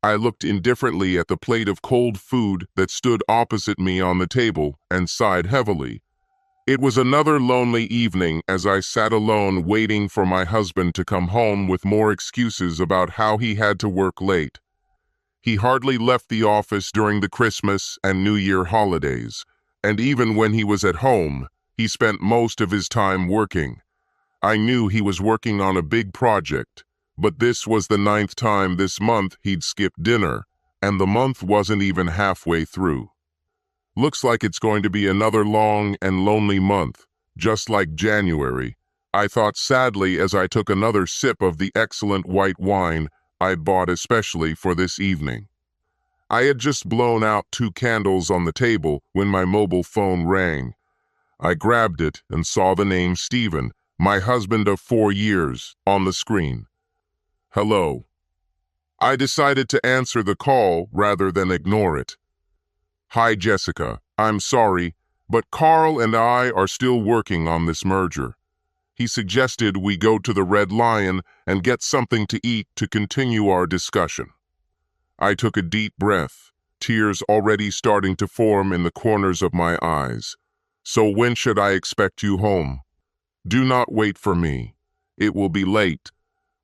I looked indifferently at the plate of cold food that stood opposite me on the table and sighed heavily. It was another lonely evening as I sat alone waiting for my husband to come home with more excuses about how he had to work late. He hardly left the office during the Christmas and New Year holidays, and even when he was at home, he spent most of his time working. I knew he was working on a big project, but this was the 9th time this month he'd skipped dinner, and the month wasn't even halfway through. Looks like it's going to be another long and lonely month, just like January, I thought sadly as I took another sip of the excellent white wine I'd bought especially for this evening. I had just blown out 2 candles on the table when my mobile phone rang. I grabbed it and saw the name Stephen, my husband of 4 years, on the screen. Hello. I decided to answer the call rather than ignore it. Hi, Jessica. I'm sorry, but Carl and I are still working on this merger. He suggested we go to the Red Lion and get something to eat to continue our discussion. I took a deep breath, tears already starting to form in the corners of my eyes. So when should I expect you home? Do not wait for me. It will be late.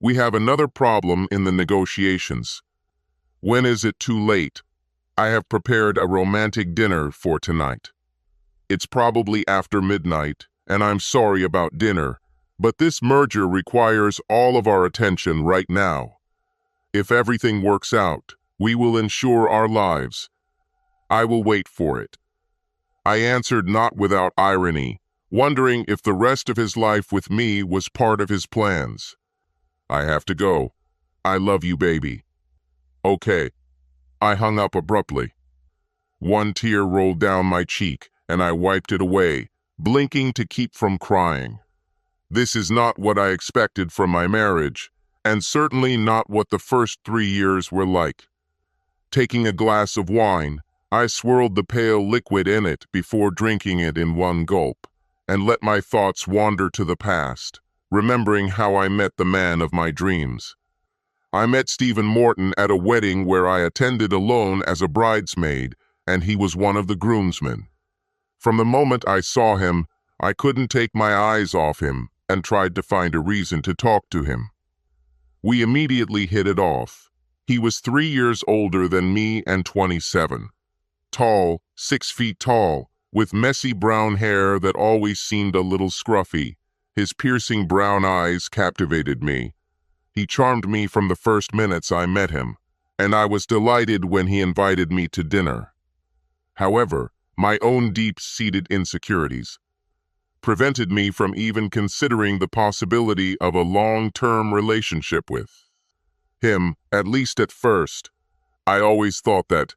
We have another problem in the negotiations. When is it too late? I have prepared a romantic dinner for tonight. It's probably after midnight, and I'm sorry about dinner, but this merger requires all of our attention right now. If everything works out, we will ensure our lives. I will wait for it. I answered not without irony, wondering if the rest of his life with me was part of his plans. I have to go. I love you, baby. Okay. I hung up abruptly. One tear rolled down my cheek, and I wiped it away, blinking to keep from crying. This is not what I expected from my marriage, and certainly not what the first 3 years were like. Taking a glass of wine, I swirled the pale liquid in it before drinking it in one gulp, and let my thoughts wander to the past, remembering how I met the man of my dreams. I met Stephen Morton at a wedding where I attended alone as a bridesmaid, and he was one of the groomsmen. From the moment I saw him, I couldn't take my eyes off him and tried to find a reason to talk to him. We immediately hit it off. He was 3 years older than me and 27. Tall, 6 feet tall, with messy brown hair that always seemed a little scruffy. His piercing brown eyes captivated me. He charmed me from the first minutes I met him, and I was delighted when he invited me to dinner. However, my own deep-seated insecurities prevented me from even considering the possibility of a long-term relationship with him, at least at first. I always thought that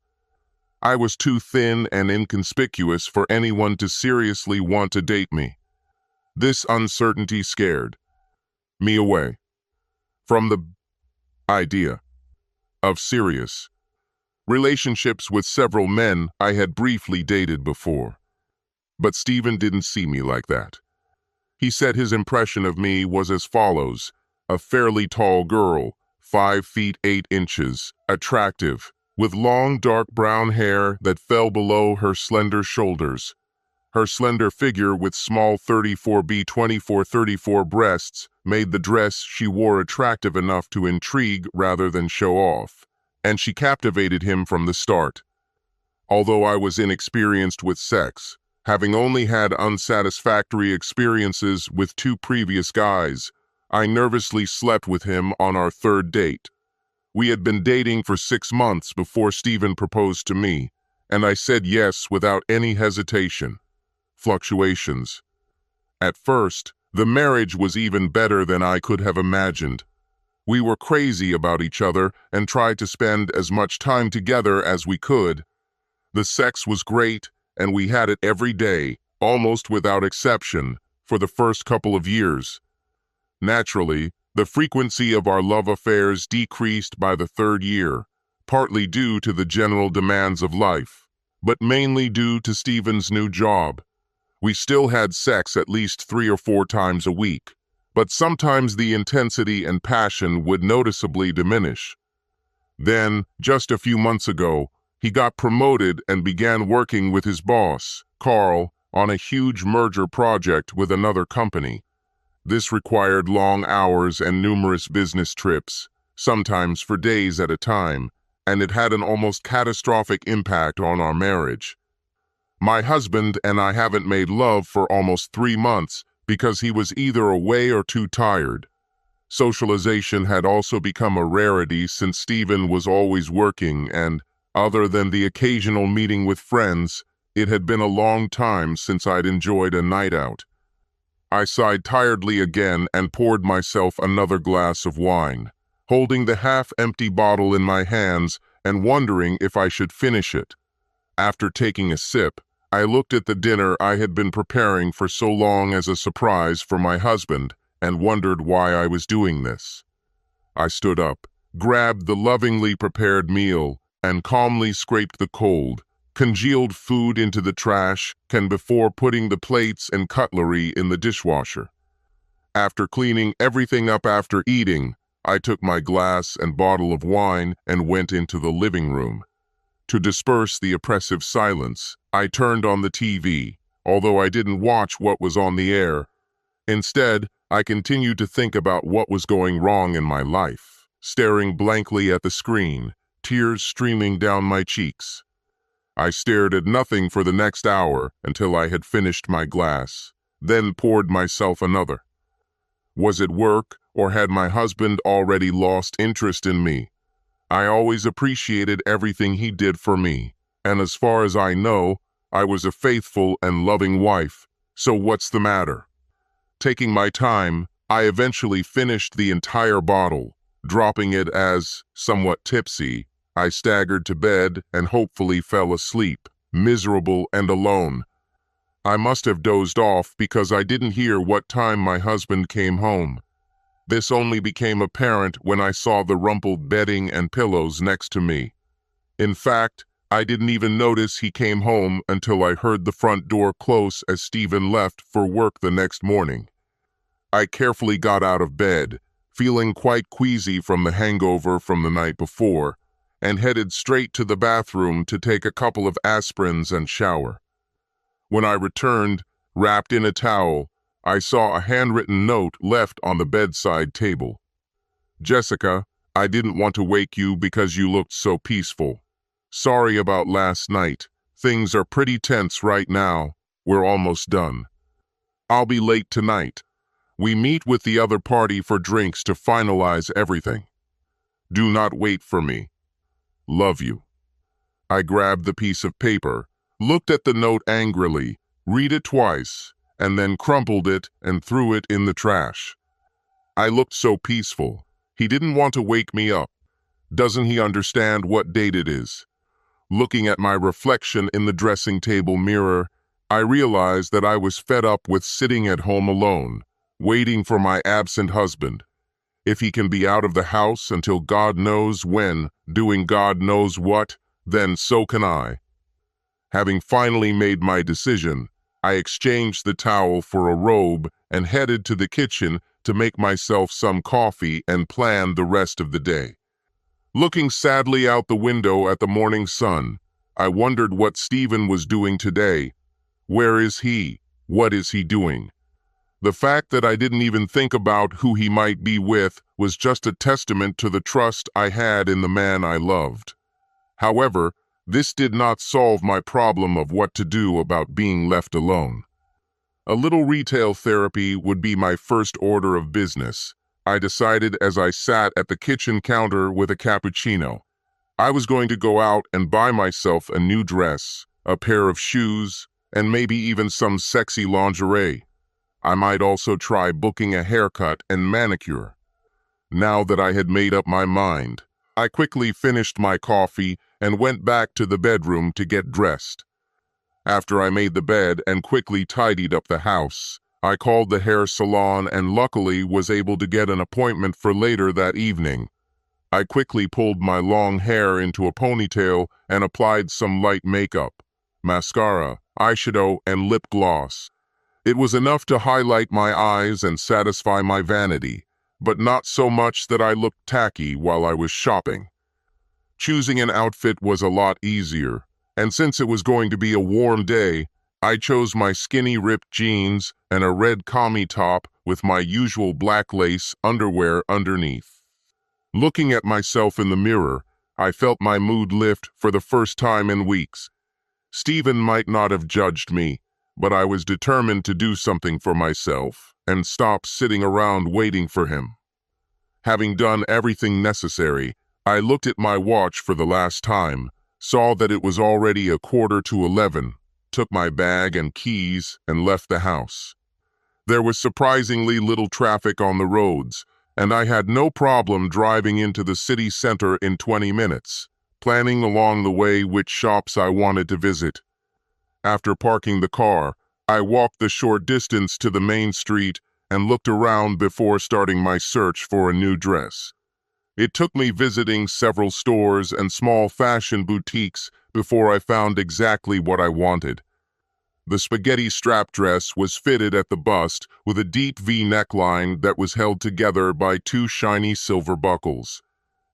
I was too thin and inconspicuous for anyone to seriously want to date me. This uncertainty scared me away from the idea of serious relationships with several men I had briefly dated before. But Stephen didn't see me like that. He said his impression of me was as follows: a fairly tall girl, 5 feet 8 inches, attractive, with long dark brown hair that fell below her slender shoulders. Her slender figure with small 34B-24-34 breasts made the dress she wore attractive enough to intrigue rather than show off, and she captivated him from the start. Although I was inexperienced with sex, having only had unsatisfactory experiences with 2 previous guys, I nervously slept with him on our 3rd date. We had been dating for 6 months before Stephen proposed to me, and I said yes without any hesitation. Fluctuations. At first, the marriage was even better than I could have imagined. We were crazy about each other and tried to spend as much time together as we could. The sex was great, and we had it every day, almost without exception, for the first couple of years. Naturally, the frequency of our love affairs decreased by the 3rd year, partly due to the general demands of life, but mainly due to Stephen's new job. We still had sex at least 3 or 4 times a week, but sometimes the intensity and passion would noticeably diminish. Then, just a few months ago, he got promoted and began working with his boss, Carl, on a huge merger project with another company. This required long hours and numerous business trips, sometimes for days at a time, and it had an almost catastrophic impact on our marriage. My husband and I haven't made love for almost 3 months because he was either away or too tired. Socialization had also become a rarity since Stephen was always working and, other than the occasional meeting with friends, it had been a long time since I'd enjoyed a night out. I sighed tiredly again and poured myself another glass of wine, holding the half-empty bottle in my hands and wondering if I should finish it. After taking a sip, I looked at the dinner I had been preparing for so long as a surprise for my husband and wondered why I was doing this. I stood up, grabbed the lovingly prepared meal, and calmly scraped the cold, congealed food into the trash can before putting the plates and cutlery in the dishwasher. After cleaning everything up after eating, I took my glass and bottle of wine and went into the living room. To disperse the oppressive silence, I turned on the TV, although I didn't watch what was on the air. Instead, I continued to think about what was going wrong in my life, staring blankly at the screen, tears streaming down my cheeks. I stared at nothing for the next hour until I had finished my glass, then poured myself another. Was it work, or had my husband already lost interest in me? I always appreciated everything he did for me, and as far as I know, I was a faithful and loving wife, so what's the matter? Taking my time, I eventually finished the entire bottle, dropping it as, somewhat tipsy, I staggered to bed and hopefully fell asleep, miserable and alone. I must have dozed off because I didn't hear what time my husband came home. This only became apparent when I saw the rumpled bedding and pillows next to me. In fact, I didn't even notice he came home until I heard the front door close as Stephen left for work the next morning. I carefully got out of bed, feeling quite queasy from the hangover from the night before, and headed straight to the bathroom to take a couple of aspirins and shower. When I returned, wrapped in a towel, I saw a handwritten note left on the bedside table. "Jessica, I didn't want to wake you because you looked so peaceful. Sorry about last night. Things are pretty tense right now. We're almost done. I'll be late tonight. We meet with the other party for drinks to finalize everything. Do not wait for me. Love you." I grabbed the piece of paper, looked at the note angrily, read it twice, and then crumpled it and threw it in the trash. I looked so peaceful. He didn't want to wake me up. Doesn't he understand what date it is? Looking at my reflection in the dressing table mirror, I realized that I was fed up with sitting at home alone, waiting for my absent husband. If he can be out of the house until God knows when, doing God knows what, then so can I. Having finally made my decision, I exchanged the towel for a robe and headed to the kitchen to make myself some coffee and plan the rest of the day. Looking sadly out the window at the morning sun, I wondered what Stephen was doing today. Where is he? What is he doing? The fact that I didn't even think about who he might be with was just a testament to the trust I had in the man I loved. However, this did not solve my problem of what to do about being left alone. A little retail therapy would be my first order of business, I decided as I sat at the kitchen counter with a cappuccino. I was going to go out and buy myself a new dress, a pair of shoes, and maybe even some sexy lingerie. I might also try booking a haircut and manicure. Now that I had made up my mind, I quickly finished my coffee and went back to the bedroom to get dressed. After I made the bed and quickly tidied up the house, I called the hair salon and luckily was able to get an appointment for later that evening. I quickly pulled my long hair into a ponytail and applied some light makeup, mascara, eyeshadow, and lip gloss. It was enough to highlight my eyes and satisfy my vanity, but not so much that I looked tacky while I was shopping. Choosing an outfit was a lot easier, and since it was going to be a warm day, I chose my skinny ripped jeans and a red commie top with my usual black lace underwear underneath. Looking at myself in the mirror, I felt my mood lift for the first time in weeks. Stephen might not have judged me, but I was determined to do something for myself and stop sitting around waiting for him. Having done everything necessary, I looked at my watch for the last time, saw that it was already 11:15, took my bag and keys, and left the house. There was surprisingly little traffic on the roads, and I had no problem driving into the city center in 20 minutes, planning along the way which shops I wanted to visit. After parking the car, I walked the short distance to the main street and looked around before starting my search for a new dress. It took me visiting several stores and small fashion boutiques before I found exactly what I wanted. The spaghetti strap dress was fitted at the bust with a deep V neckline that was held together by two shiny silver buckles.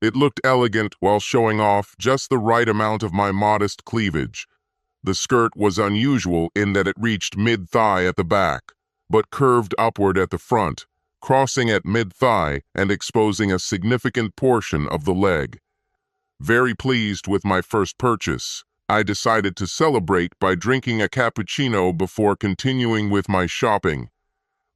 It looked elegant while showing off just the right amount of my modest cleavage. The skirt was unusual in that it reached mid-thigh at the back, but curved upward at the front, crossing at mid-thigh and exposing a significant portion of the leg. Very pleased with my first purchase, I decided to celebrate by drinking a cappuccino before continuing with my shopping.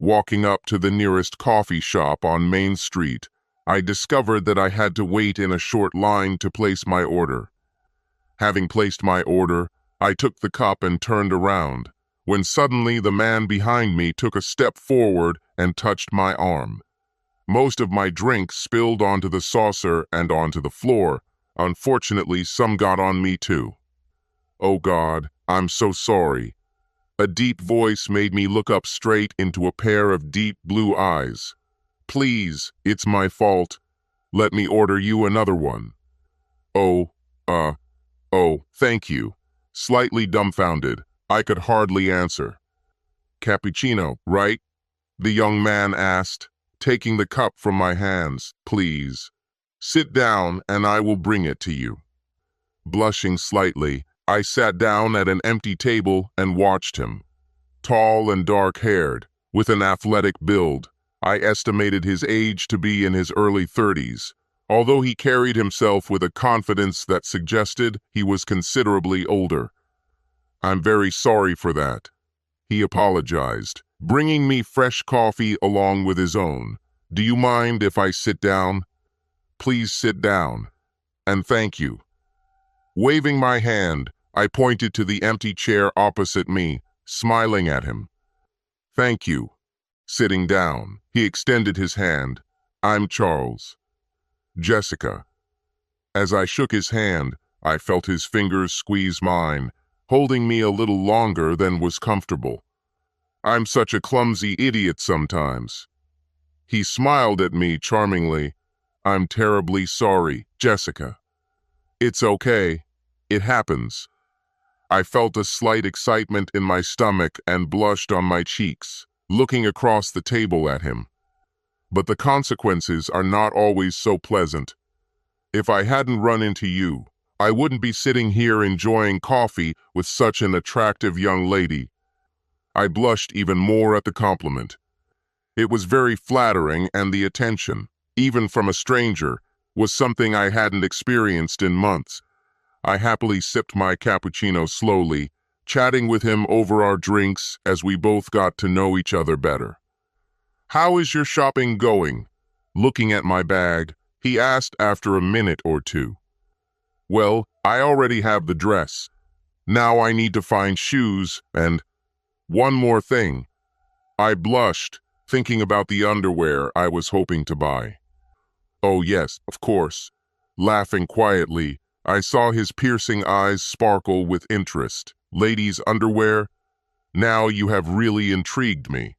Walking up to the nearest coffee shop on Main Street, I discovered that I had to wait in a short line to place my order. Having placed my order, I took the cup and turned around, when suddenly the man behind me took a step forward and touched my arm. Most of my drink spilled onto the saucer and onto the floor. Unfortunately, some got on me too. "Oh God, I'm so sorry." A deep voice made me look up straight into a pair of deep blue eyes. "Please, it's my fault. Let me order you another one." Oh, thank you." Slightly dumbfounded, I could hardly answer. "Cappuccino, right?" the young man asked, taking the cup from my hands. "Please. Sit down and I will bring it to you." Blushing slightly, I sat down at an empty table and watched him. Tall and dark-haired, with an athletic build, I estimated his age to be in his early 30s, although he carried himself with a confidence that suggested he was considerably older. "I'm very sorry for that," he apologized, bringing me fresh coffee along with his own. "Do you mind if I sit down?" "Please sit down. And thank you." Waving my hand, I pointed to the empty chair opposite me, smiling at him. "Thank you." Sitting down, he extended his hand. "I'm Charles." "Jessica." As I shook his hand, I felt his fingers squeeze mine, holding me a little longer than was comfortable. "I'm such a clumsy idiot sometimes." He smiled at me charmingly. "I'm terribly sorry, Jessica." "It's okay. It happens." I felt a slight excitement in my stomach and blushed on my cheeks, looking across the table at him. But the consequences are not always so pleasant. If I hadn't run into you, I wouldn't be sitting here enjoying coffee with such an attractive young lady. I blushed even more at the compliment. It was very flattering, and the attention, even from a stranger, was something I hadn't experienced in months. I happily sipped my cappuccino slowly, chatting with him over our drinks as we both got to know each other better. "How is your shopping going?" Looking at my bag, he asked after a minute or two. "Well, I already have the dress. Now I need to find shoes and one more thing." I blushed, thinking about the underwear I was hoping to buy. "Oh yes, of course." Laughing quietly, I saw his piercing eyes sparkle with interest. "Ladies' underwear? Now you have really intrigued me."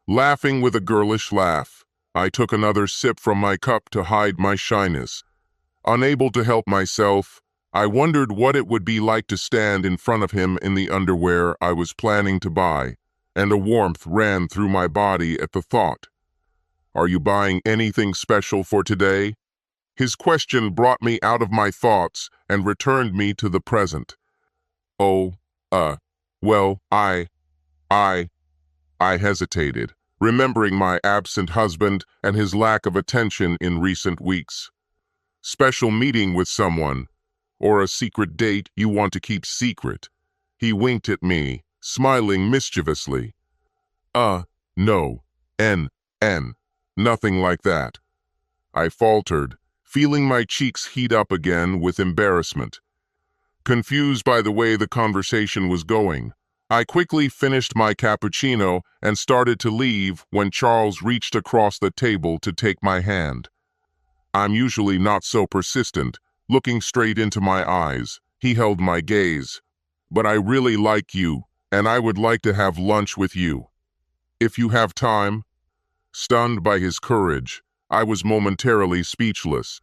Laughing with a girlish laugh, I took another sip from my cup to hide my shyness. Unable to help myself, I wondered what it would be like to stand in front of him in the underwear I was planning to buy, and a warmth ran through my body at the thought. "Are you buying anything special for today?" His question brought me out of my thoughts and returned me to the present. Oh, well, I, I hesitated, remembering my absent husband and his lack of attention in recent weeks. Special meeting with someone, or a secret date you want to keep secret. He winked at me, smiling mischievously. No, N, nothing like that. I faltered, feeling my cheeks heat up again with embarrassment. Confused by the way the conversation was going, I quickly finished my cappuccino and started to leave when Charles reached across the table to take my hand. I'm usually not so persistent. Looking straight into my eyes, he held my gaze. But I really like you, and I would like to have lunch with you. If you have time. Stunned by his courage, I was momentarily speechless.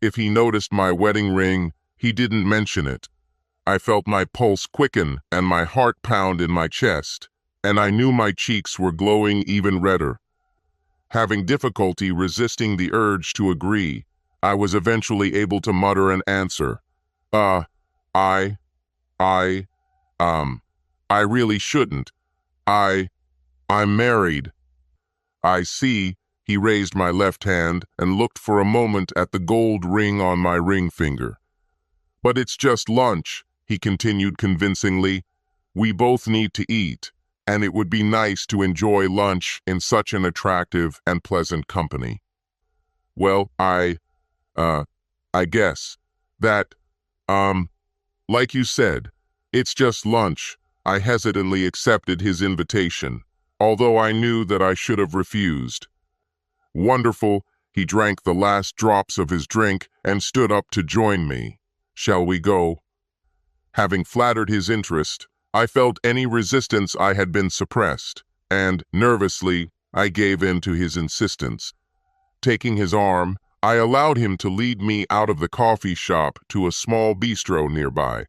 If he noticed my wedding ring, he didn't mention it. I felt my pulse quicken and my heart pound in my chest, and I knew my cheeks were glowing even redder. Having difficulty resisting the urge to agree, I was eventually able to mutter an answer. I, I, I really shouldn't. I'm married. I see. He raised my left hand and looked for a moment at the gold ring on my ring finger. But it's just lunch, he continued convincingly. We both need to eat, and it would be nice to enjoy lunch in such an attractive and pleasant company. Well, I guess that, like you said, it's just lunch. I hesitantly accepted his invitation, although I knew that I should have refused. Wonderful, he drank the last drops of his drink and stood up to join me. Shall we go? Having flattered his interest, I felt any resistance I had been suppressed, and, nervously, I gave in to his insistence. Taking his arm, I allowed him to lead me out of the coffee shop to a small bistro nearby.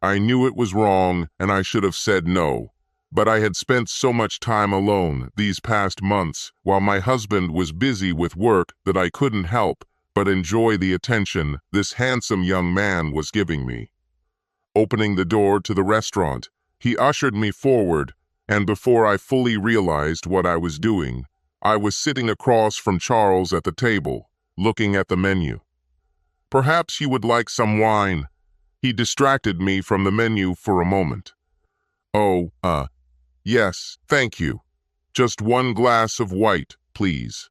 I knew it was wrong and I should have said no, but I had spent so much time alone these past months while my husband was busy with work that I couldn't help but enjoy the attention this handsome young man was giving me. Opening the door to the restaurant, he ushered me forward, and before I fully realized what I was doing, I was sitting across from Charles at the table, looking at the menu. Perhaps you would like some wine. He distracted me from the menu for a moment. Oh, yes, thank you. Just one glass of white, please.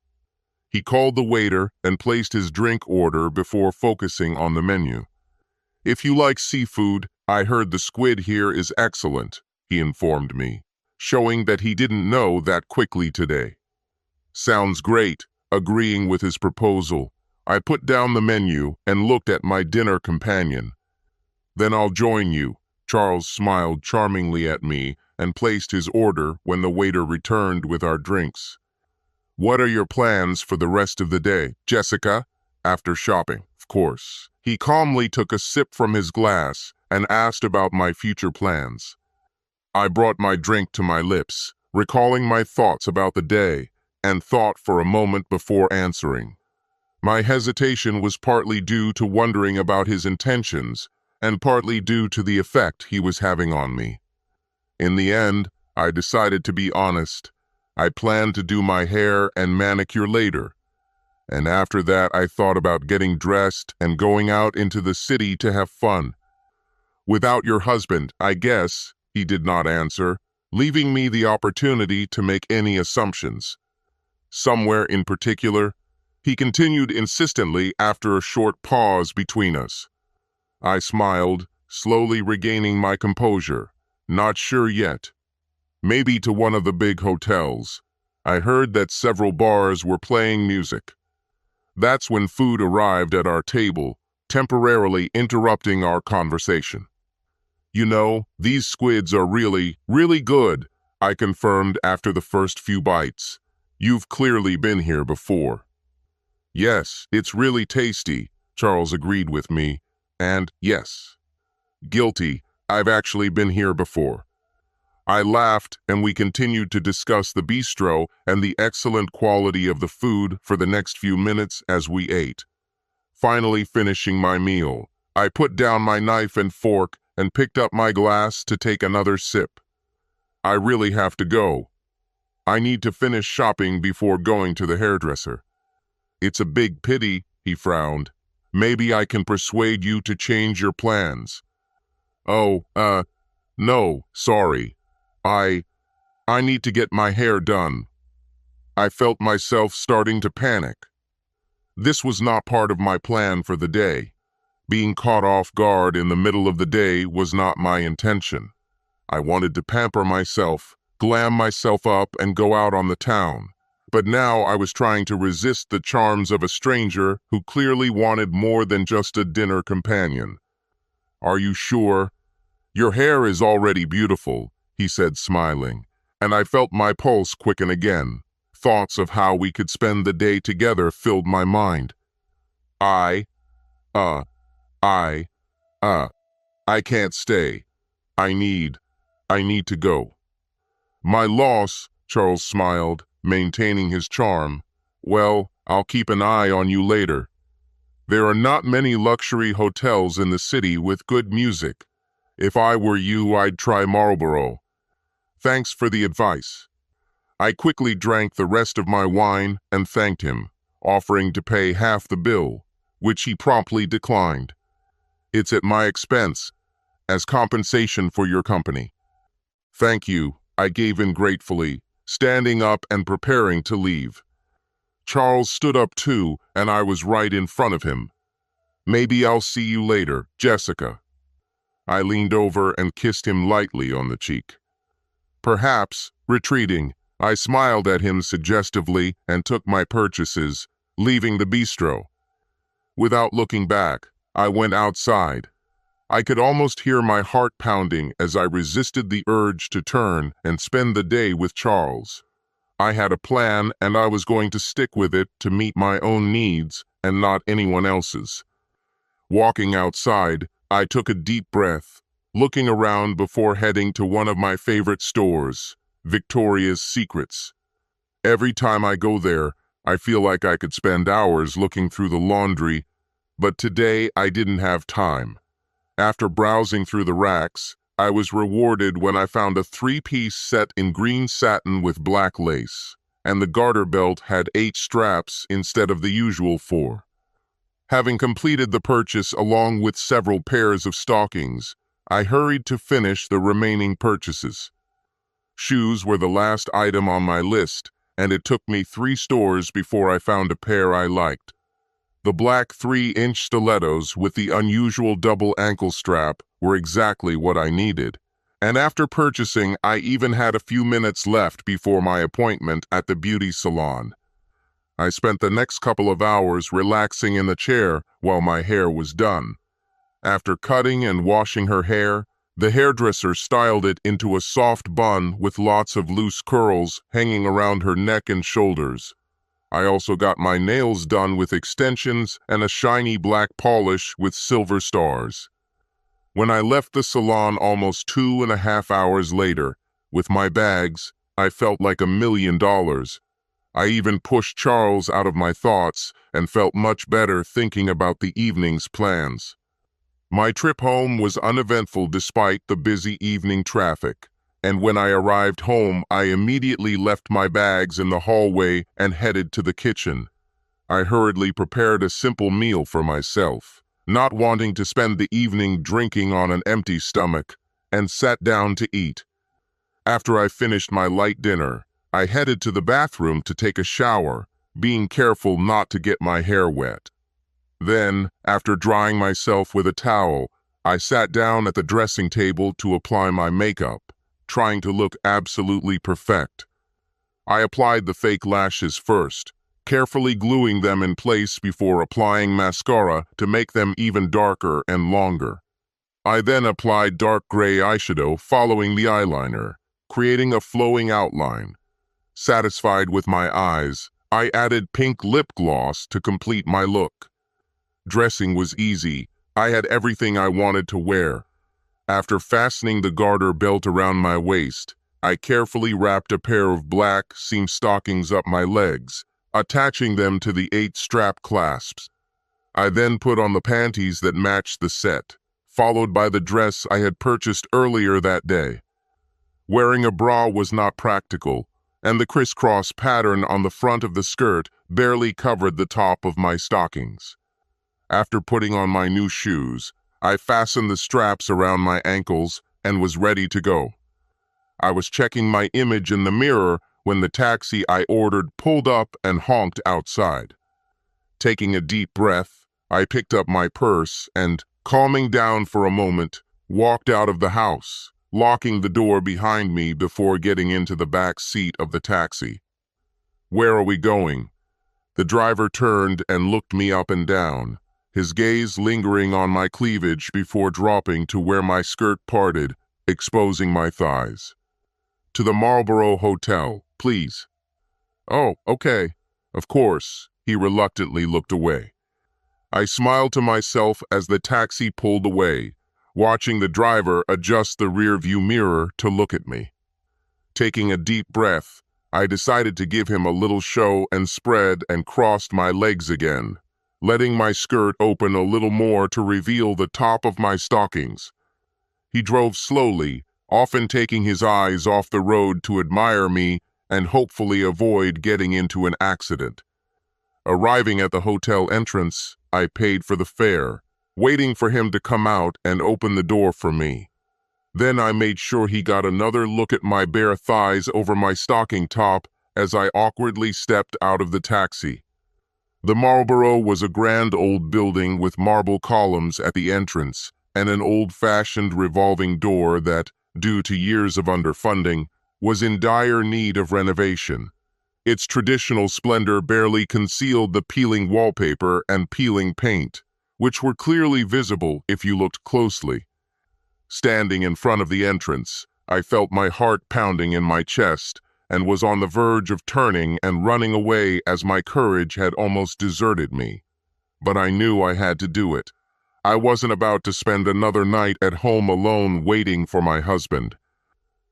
He called the waiter and placed his drink order before focusing on the menu. If you like seafood, I heard the squid here is excellent, he informed me, showing that he didn't know that quickly today. Sounds great, agreeing with his proposal. I put down the menu and looked at my dinner companion. Then I'll join you. Charles smiled charmingly at me and placed his order when the waiter returned with our drinks. What are your plans for the rest of the day, Jessica? After shopping, of course. He calmly took a sip from his glass and asked about my future plans. I brought my drink to my lips, recalling my thoughts about the day, and thought for a moment before answering. My hesitation was partly due to wondering about his intentions, and partly due to the effect he was having on me. In the end, I decided to be honest. I planned to do my hair and manicure later, and after that I thought about getting dressed and going out into the city to have fun. Without your husband, I guess, he did not answer, leaving me the opportunity to make any assumptions. Somewhere in particular, he continued insistently after a short pause between us. I smiled, slowly regaining my composure. Not sure yet. Maybe to one of the big hotels. I heard that several bars were playing music. That's when food arrived at our table, temporarily interrupting our conversation. You know, these squids are really, really good, I confirmed after the first few bites. You've clearly been here before. Yes, it's really tasty, Charles agreed with me. And yes, guilty, I've actually been here before. I laughed and we continued to discuss the bistro and the excellent quality of the food for the next few minutes as we ate. finally finishing my meal. I put down my knife and fork and picked up my glass to take another sip. I really have to go. I need to finish shopping before going to the hairdresser. It's a big pity, he frowned. Maybe I can persuade you to change your plans. Oh, no, sorry. I need to get my hair done. I felt myself starting to panic. This was not part of my plan for the day. Being caught off guard in the middle of the day was not my intention. I wanted to pamper myself, glam myself up, and go out on the town. But now I was trying to resist the charms of a stranger who clearly wanted more than just a dinner companion. Are you sure? Your hair is already beautiful, he said, smiling, and I felt my pulse quicken again. Thoughts of how we could spend the day together filled my mind. I can't stay. I need to go. My loss, Charles smiled, maintaining his charm. Well, I'll keep an eye on you later. There are not many luxury hotels in the city with good music. If I were you, I'd try Marlboro. Thanks for the advice. I quickly drank the rest of my wine and thanked him, offering to pay half the bill, which he promptly declined. It's at my expense, as compensation for your company. Thank you, I gave in gratefully, standing up and preparing to leave. Charles stood up too, and I was right in front of him. Maybe I'll see you later, Jessica. I leaned over and kissed him lightly on the cheek. Perhaps, retreating, I smiled at him suggestively and took my purchases, leaving the bistro. Without looking back, I went outside. I could almost hear my heart pounding as I resisted the urge to turn and spend the day with Charles. I had a plan, and I was going to stick with it to meet my own needs and not anyone else's. Walking outside, I took a deep breath, looking around before heading to one of my favorite stores, Victoria's Secrets. Every time I go there, I feel like I could spend hours looking through the laundry, but today I didn't have time. After browsing through the racks, I was rewarded when I found a 3-piece set in green satin with black lace, and the garter belt had 8 straps instead of the usual 4. Having completed the purchase along with several pairs of stockings, I hurried to finish the remaining purchases. Shoes were the last item on my list, and it took me 3 stores before I found a pair I liked. The black 3-inch stilettos with the unusual double ankle strap were exactly what I needed. And after purchasing, I even had a few minutes left before my appointment at the beauty salon. I spent the next couple of hours relaxing in the chair while my hair was done. After cutting and washing her hair, the hairdresser styled it into a soft bun with lots of loose curls hanging around her neck and shoulders. I also got my nails done with extensions and a shiny black polish with silver stars. When I left the salon almost 2.5 hours later, with my bags, I felt like $1 million. I even pushed Charles out of my thoughts and felt much better thinking about the evening's plans. My trip home was uneventful despite the busy evening traffic, and when I arrived home, I immediately left my bags in the hallway and headed to the kitchen. I hurriedly prepared a simple meal for myself, not wanting to spend the evening drinking on an empty stomach, and sat down to eat. After I finished my light dinner, I headed to the bathroom to take a shower, being careful not to get my hair wet. Then, after drying myself with a towel, I sat down at the dressing table to apply my makeup, trying to look absolutely perfect. I applied the fake lashes first, carefully gluing them in place before applying mascara to make them even darker and longer. I then applied dark gray eyeshadow following the eyeliner, creating a flowing outline. Satisfied with my eyes, I added pink lip gloss to complete my look. Dressing was easy. I had everything I wanted to wear. After fastening the garter belt around my waist, I carefully wrapped a pair of black seam stockings up my legs, attaching them to the 8 strap clasps. I then put on the panties that matched the set, followed by the dress I had purchased earlier that day. Wearing a bra was not practical, and the crisscross pattern on the front of the skirt barely covered the top of my stockings. After putting on my new shoes, I fastened the straps around my ankles and was ready to go. I was checking my image in the mirror when the taxi I ordered pulled up and honked outside. Taking a deep breath, I picked up my purse and, calming down for a moment, walked out of the house, locking the door behind me before getting into the back seat of the taxi. "Where are we going?" The driver turned and looked me up and down, his gaze lingering on my cleavage before dropping to where my skirt parted, exposing my thighs. "To the Marlborough Hotel, please." "Oh, okay. Of course." He reluctantly looked away. I smiled to myself as the taxi pulled away, watching the driver adjust the rear-view mirror to look at me. Taking a deep breath, I decided to give him a little show and spread and crossed my legs again, letting my skirt open a little more to reveal the top of my stockings. He drove slowly, often taking his eyes off the road to admire me and hopefully avoid getting into an accident. Arriving at the hotel entrance, I paid for the fare, waiting for him to come out and open the door for me. Then I made sure he got another look at my bare thighs over my stocking top as I awkwardly stepped out of the taxi. The Marlborough was a grand old building with marble columns at the entrance and an old-fashioned revolving door that, due to years of underfunding, was in dire need of renovation. Its traditional splendor barely concealed the peeling wallpaper and peeling paint, which were clearly visible if you looked closely. Standing in front of the entrance, I felt my heart pounding in my chest and was on the verge of turning and running away as my courage had almost deserted me. But I knew I had to do it. I wasn't about to spend another night at home alone waiting for my husband.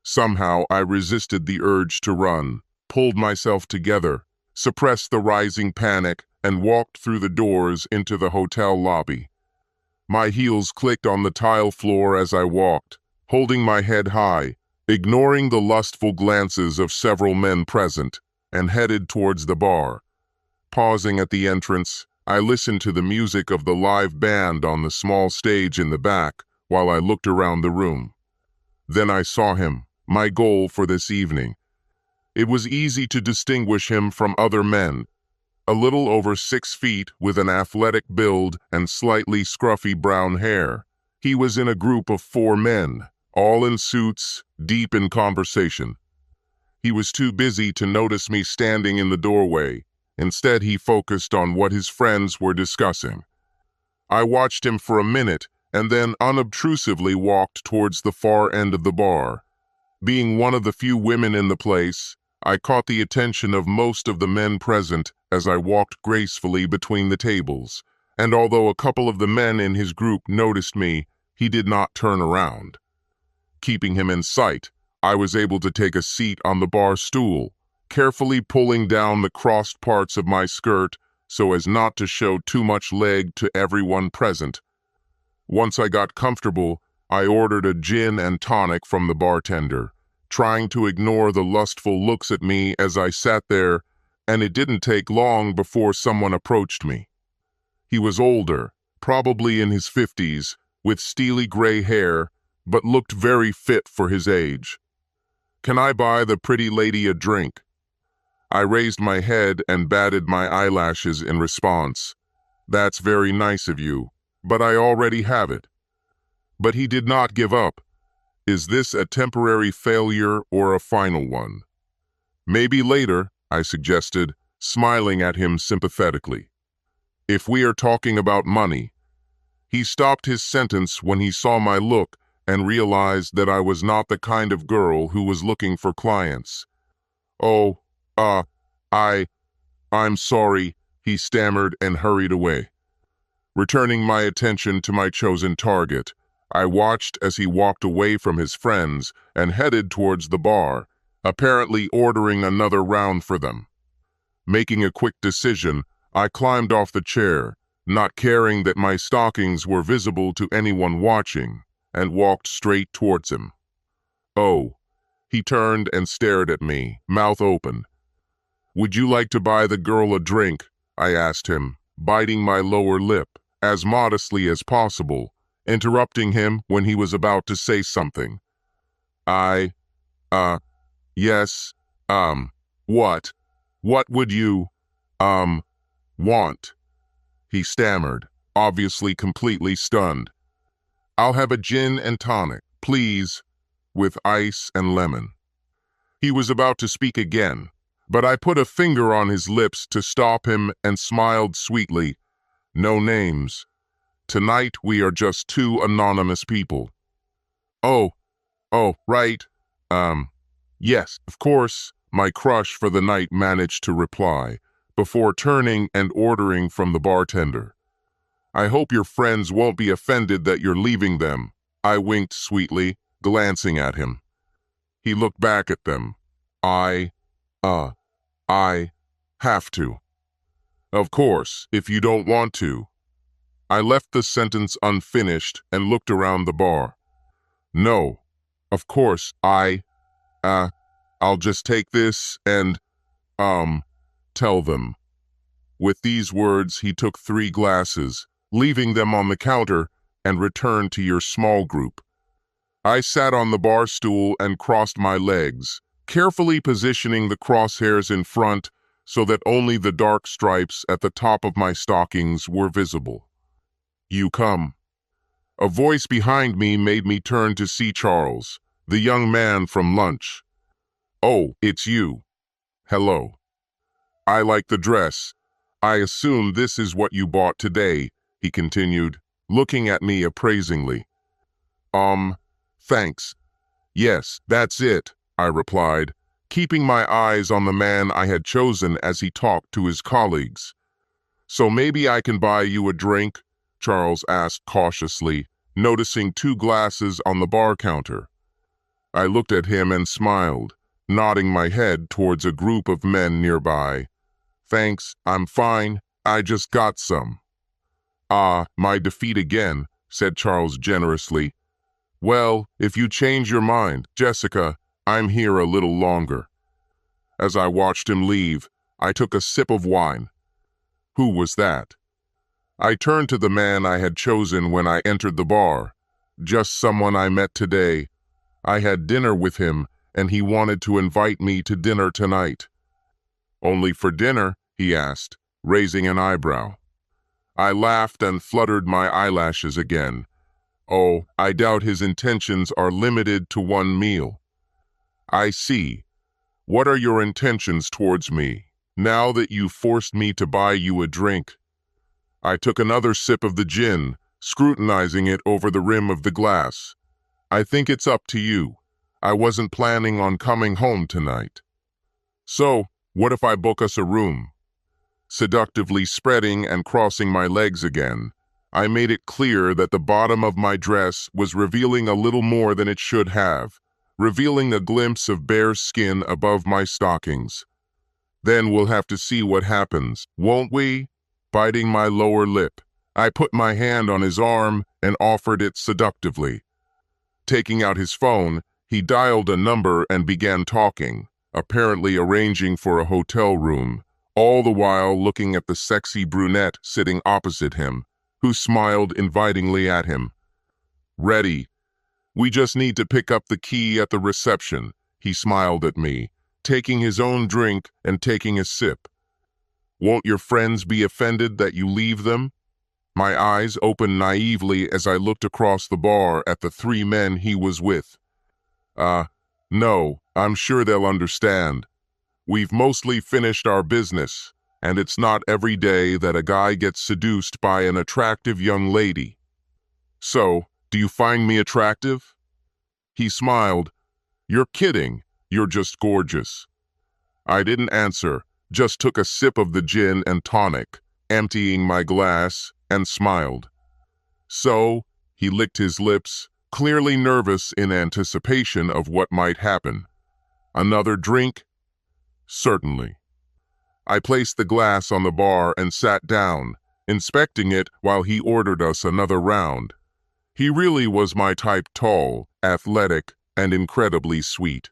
Somehow I resisted the urge to run, pulled myself together, suppressed the rising panic, and walked through the doors into the hotel lobby. My heels clicked on the tile floor as I walked, holding my head high, ignoring the lustful glances of several men present, and headed towards the bar. Pausing at the entrance, I listened to the music of the live band on the small stage in the back while I looked around the room. Then I saw him, my goal for this evening. It was easy to distinguish him from other men. A little over 6 feet with an athletic build and slightly scruffy brown hair. He was in a group of 4 men, all in suits, deep in conversation. He was too busy to notice me standing in the doorway. Instead, he focused on what his friends were discussing. I watched him for a minute and then unobtrusively walked towards the far end of the bar. Being one of the few women in the place, I caught the attention of most of the men present as I walked gracefully between the tables, and although a couple of the men in his group noticed me, he did not turn around. Keeping him in sight, I was able to take a seat on the bar stool, carefully pulling down the crossed parts of my skirt so as not to show too much leg to everyone present. Once I got comfortable, I ordered a gin and tonic from the bartender, trying to ignore the lustful looks at me as I sat there, and it didn't take long before someone approached me. He was older, probably in his 50s, with steely gray hair, but looked very fit for his age. "Can I buy the pretty lady a drink?" I raised my head and batted my eyelashes in response. "That's very nice of you, but I already have it." But he did not give up. "Is this a temporary failure or a final one?" "Maybe later," I suggested, smiling at him sympathetically. "If we are talking about money." He stopped his sentence when he saw my look and realized that I was not the kind of girl who was looking for clients. "Oh, I'm sorry," he stammered and hurried away. Returning my attention to my chosen target, I watched as he walked away from his friends and headed towards the bar, apparently ordering another round for them. Making a quick decision, I climbed off the chair, not caring that my stockings were visible to anyone watching, and walked straight towards him. Oh, he turned and stared at me, mouth open. "Would you like to buy the girl a drink?" I asked him, biting my lower lip, as modestly as possible, interrupting him when he was about to say something. I, yes, what? What would you, want?" He stammered, obviously completely stunned. "I'll have a gin and tonic, please, with ice and lemon." He was about to speak again, but I put a finger on his lips to stop him and smiled sweetly. "No names. Tonight we are just two anonymous people." "Oh, right. Yes, of course," my crush for the night managed to reply, before turning and ordering from the bartender. "I hope your friends won't be offended that you're leaving them." I winked sweetly, glancing at him. He looked back at them. I have to." "Of course, if you don't want to." I left the sentence unfinished and looked around the bar. "No, of course, I'll just take this and, tell them." With these words, he took 3 glasses, leaving them on the counter, and returned to your small group. I sat on the bar stool and crossed my legs, carefully positioning the crosshairs in front so that only the dark stripes at the top of my stockings were visible. "You come." A voice behind me made me turn to see Charles, the young man from lunch. "Oh, it's you. Hello. I like the dress. I assume this is what you bought today," he continued, looking at me appraisingly. Thanks. "Yes, that's it," I replied, keeping my eyes on the man I had chosen as he talked to his colleagues. "So maybe I can buy you a drink?" Charles asked cautiously, noticing 2 glasses on the bar counter. I looked at him and smiled, nodding my head towards a group of men nearby. "Thanks, I'm fine. I just got some." "Ah, my defeat again," said Charles generously. "Well, if you change your mind, Jessica, I'm here a little longer." As I watched him leave, I took a sip of wine. Who was that? I turned to the man I had chosen when I entered the bar. Just someone I met today. I had dinner with him, and he wanted to invite me to dinner tonight. "Only for dinner?" he asked, raising an eyebrow. I laughed and fluttered my eyelashes again. "Oh, I doubt his intentions are limited to one meal." "I see. What are your intentions towards me, now that you've forced me to buy you a drink?" I took another sip of the gin, scrutinizing it over the rim of the glass. "I think it's up to you. I wasn't planning on coming home tonight." "So, what if I book us a room?" Seductively spreading and crossing my legs again, I made it clear that the bottom of my dress was revealing a little more than it should have, revealing a glimpse of bare skin above my stockings. "Then we'll have to see what happens, won't we?" Biting my lower lip, I put my hand on his arm and offered it seductively. Taking out his phone, he dialed a number and began talking, apparently arranging for a hotel room, all the while looking at the sexy brunette sitting opposite him, who smiled invitingly at him. "Ready. We just need to pick up the key at the reception," he smiled at me, taking his own drink and taking a sip. "Won't your friends be offended that you leave them?" My eyes opened naively as I looked across the bar at the 3 men he was with. No, I'm sure they'll understand. We've mostly finished our business, and it's not every day that a guy gets seduced by an attractive young lady. So, do you find me attractive?" He smiled. "You're kidding. You're just gorgeous." I didn't answer, just took a sip of the gin and tonic, emptying my glass, and smiled. "So," he licked his lips, clearly nervous in anticipation of what might happen. "Another drink?" "Certainly." I placed the glass on the bar and sat down, inspecting it while he ordered us another round. He really was my type: tall, athletic, and incredibly sweet.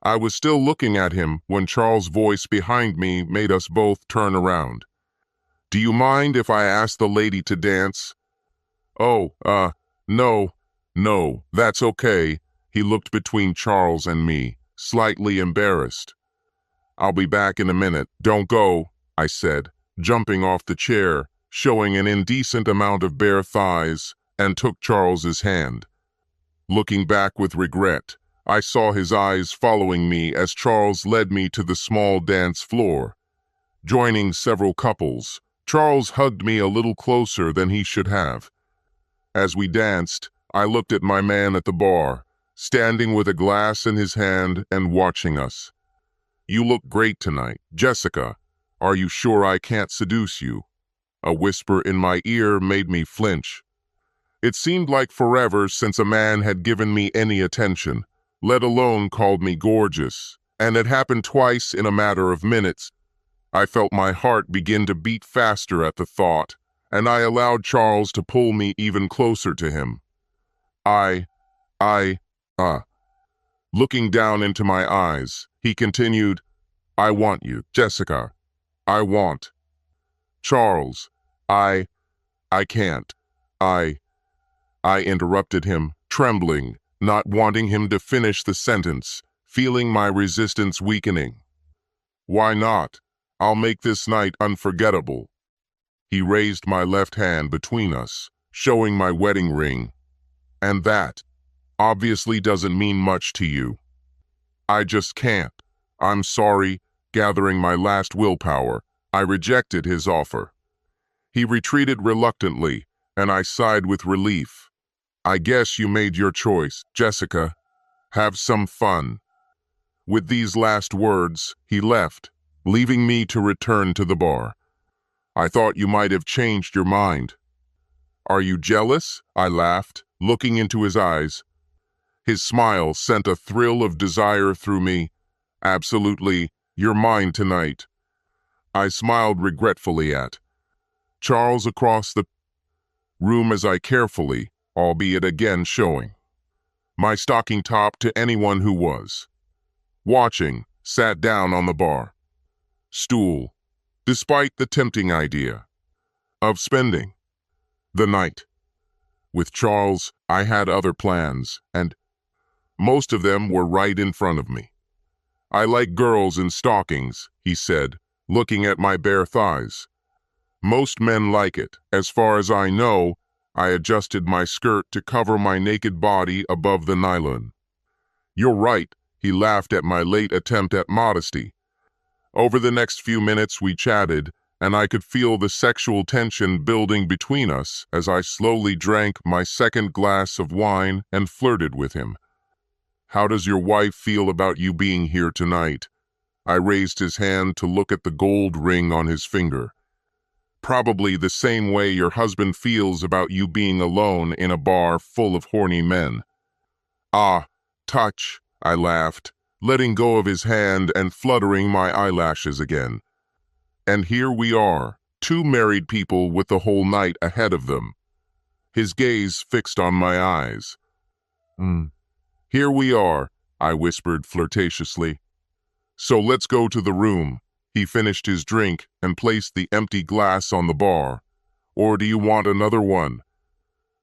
I was still looking at him when Charles' voice behind me made us both turn around. "Do you mind if I ask the lady to dance?" "Oh, no, no, that's okay." He looked between Charles and me, slightly embarrassed. "I'll be back in a minute. Don't go," I said, jumping off the chair, showing an indecent amount of bare thighs, and took Charles's hand. Looking back with regret, I saw his eyes following me as Charles led me to the small dance floor. Joining several couples, Charles hugged me a little closer than he should have. As we danced, I looked at my man at the bar, standing with a glass in his hand and watching us. "You look great tonight, Jessica. Are you sure I can't seduce you?" A whisper in my ear made me flinch. It seemed like forever since a man had given me any attention, let alone called me gorgeous, and it happened twice in a matter of minutes. I felt my heart begin to beat faster at the thought, and I allowed Charles to pull me even closer to him. I, Looking down into my eyes, he continued, "I want you, Jessica. I want." "Charles, I can't. I interrupted him, trembling, not wanting him to finish the sentence, feeling my resistance weakening. "Why not? I'll make this night unforgettable." He raised my left hand between us, showing my wedding ring. "And that obviously doesn't mean much to you." "I just can't. I'm sorry." Gathering my last willpower, I rejected his offer. He retreated reluctantly, and I sighed with relief. "I guess you made your choice, Jessica. Have some fun." With these last words, he left, leaving me to return to the bar. "I thought you might have changed your mind." "Are you jealous?" I laughed, looking into his eyes. His smile sent a thrill of desire through me. "Absolutely, you're mine tonight." I smiled regretfully at Charles across the room as I carefully, albeit again showing my stocking top to anyone who was watching, sat down on the bar stool, despite the tempting idea of spending the night with Charles. I had other plans, and most of them were right in front of me. "I like girls in stockings," he said, looking at my bare thighs. "Most men like it. As far as I know." I adjusted my skirt to cover my naked body above the nylon. "You're right," he laughed at my late attempt at modesty. Over the next few minutes we chatted, and I could feel the sexual tension building between us as I slowly drank my second glass of wine and flirted with him. "How does your wife feel about you being here tonight?" I raised his hand to look at the gold ring on his finger. "Probably the same way your husband feels about you being alone in a bar full of horny men." "Ah, touch," I laughed, letting go of his hand and fluttering my eyelashes again. "And here we are, two married people with the whole night ahead of them." His gaze fixed on my eyes. "Here we are," I whispered flirtatiously. "So let's go to the room." He finished his drink and placed the empty glass on the bar. "Or do you want another one?"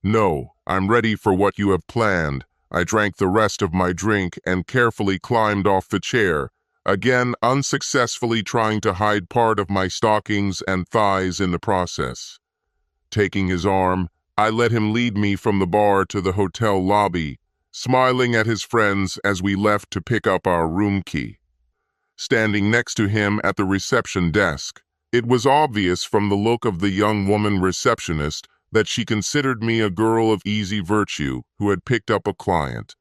"No, I'm ready for what you have planned." I drank the rest of my drink and carefully climbed off the chair, again unsuccessfully trying to hide part of my stockings and thighs in the process. Taking his arm, I let him lead me from the bar to the hotel lobby, smiling at his friends as we left to pick up our room key. Standing next to him at the reception desk, it was obvious from the look of the young woman receptionist that she considered me a girl of easy virtue who had picked up a client.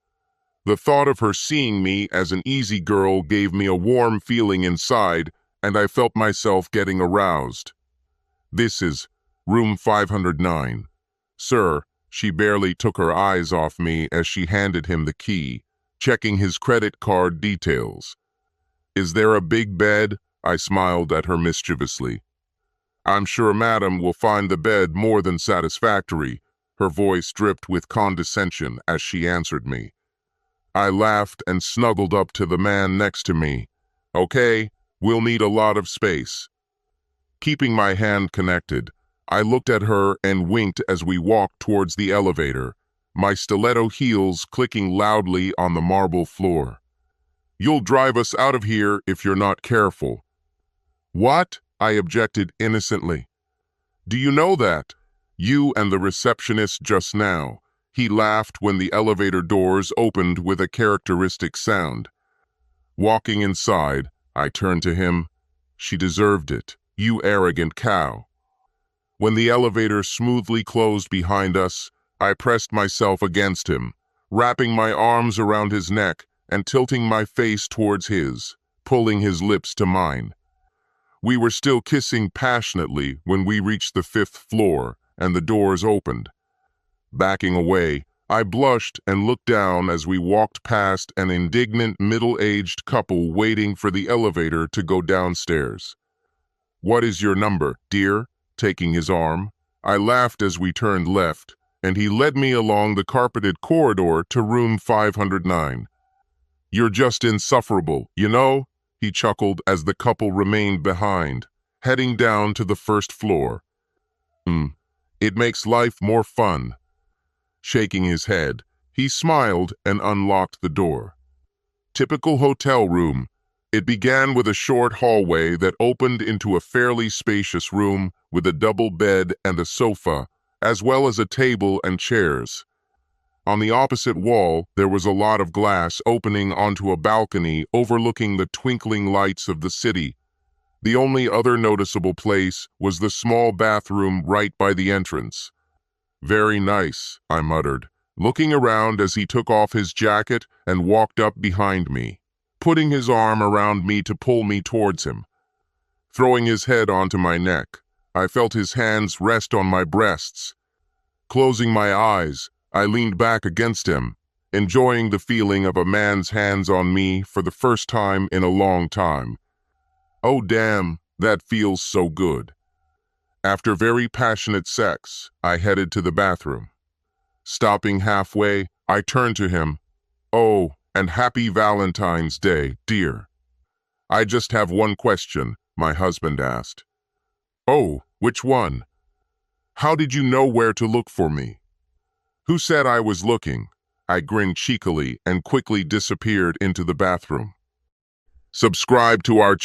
The thought of her seeing me as an easy girl gave me a warm feeling inside, and I felt myself getting aroused. "This is room 509. Sir." She barely took her eyes off me as she handed him the key, checking his credit card details. "Is there a big bed?" I smiled at her mischievously. I'm sure Madam will find the bed more than satisfactory." Her voice dripped with condescension as she answered me. I laughed and snuggled up to the man next to me. "Okay, we'll need a lot of space." Keeping my hand connected, I looked at her and winked as we walked towards the elevator, my stiletto heels clicking loudly on the marble floor. "You'll drive us out of here if you're not careful." "What?" I objected innocently. "Do you know that? You and the receptionist just now." He laughed when the elevator doors opened with a characteristic sound. Walking inside, I turned to him. "She deserved it, you arrogant cow." When the elevator smoothly closed behind us, I pressed myself against him, wrapping my arms around his neck and tilting my face towards his, pulling his lips to mine. We were still kissing passionately when we reached the 5th floor and the doors opened. Backing away, I blushed and looked down as we walked past an indignant middle-aged couple waiting for the elevator to go downstairs. "What is your number, dear?" Taking his arm. I laughed as we turned left, and he led me along the carpeted corridor to room 509. "You're just insufferable, you know?" He chuckled as the couple remained behind, heading down to the 1st floor. It makes life more fun." Shaking his head, he smiled and unlocked the door. Typical hotel room. It began with a short hallway that opened into a fairly spacious room with a double bed and a sofa, as well as a table and chairs. On the opposite wall, there was a lot of glass opening onto a balcony overlooking the twinkling lights of the city. The only other noticeable place was the small bathroom right by the entrance. "Very nice," I muttered, looking around as he took off his jacket and walked up behind me, putting his arm around me to pull me towards him. Throwing his head onto my neck, I felt his hands rest on my breasts. Closing my eyes, I leaned back against him, enjoying the feeling of a man's hands on me for the first time in a long time. Oh damn, that feels so good. After very passionate sex, I headed to the bathroom. Stopping halfway, I turned to him. "Oh, and happy Valentine's Day, dear." "I just have one question," my husband asked. "Oh, which one?" "How did you know where to look for me?" "Who said I was looking?" I grinned cheekily and quickly disappeared into the bathroom. Subscribe to our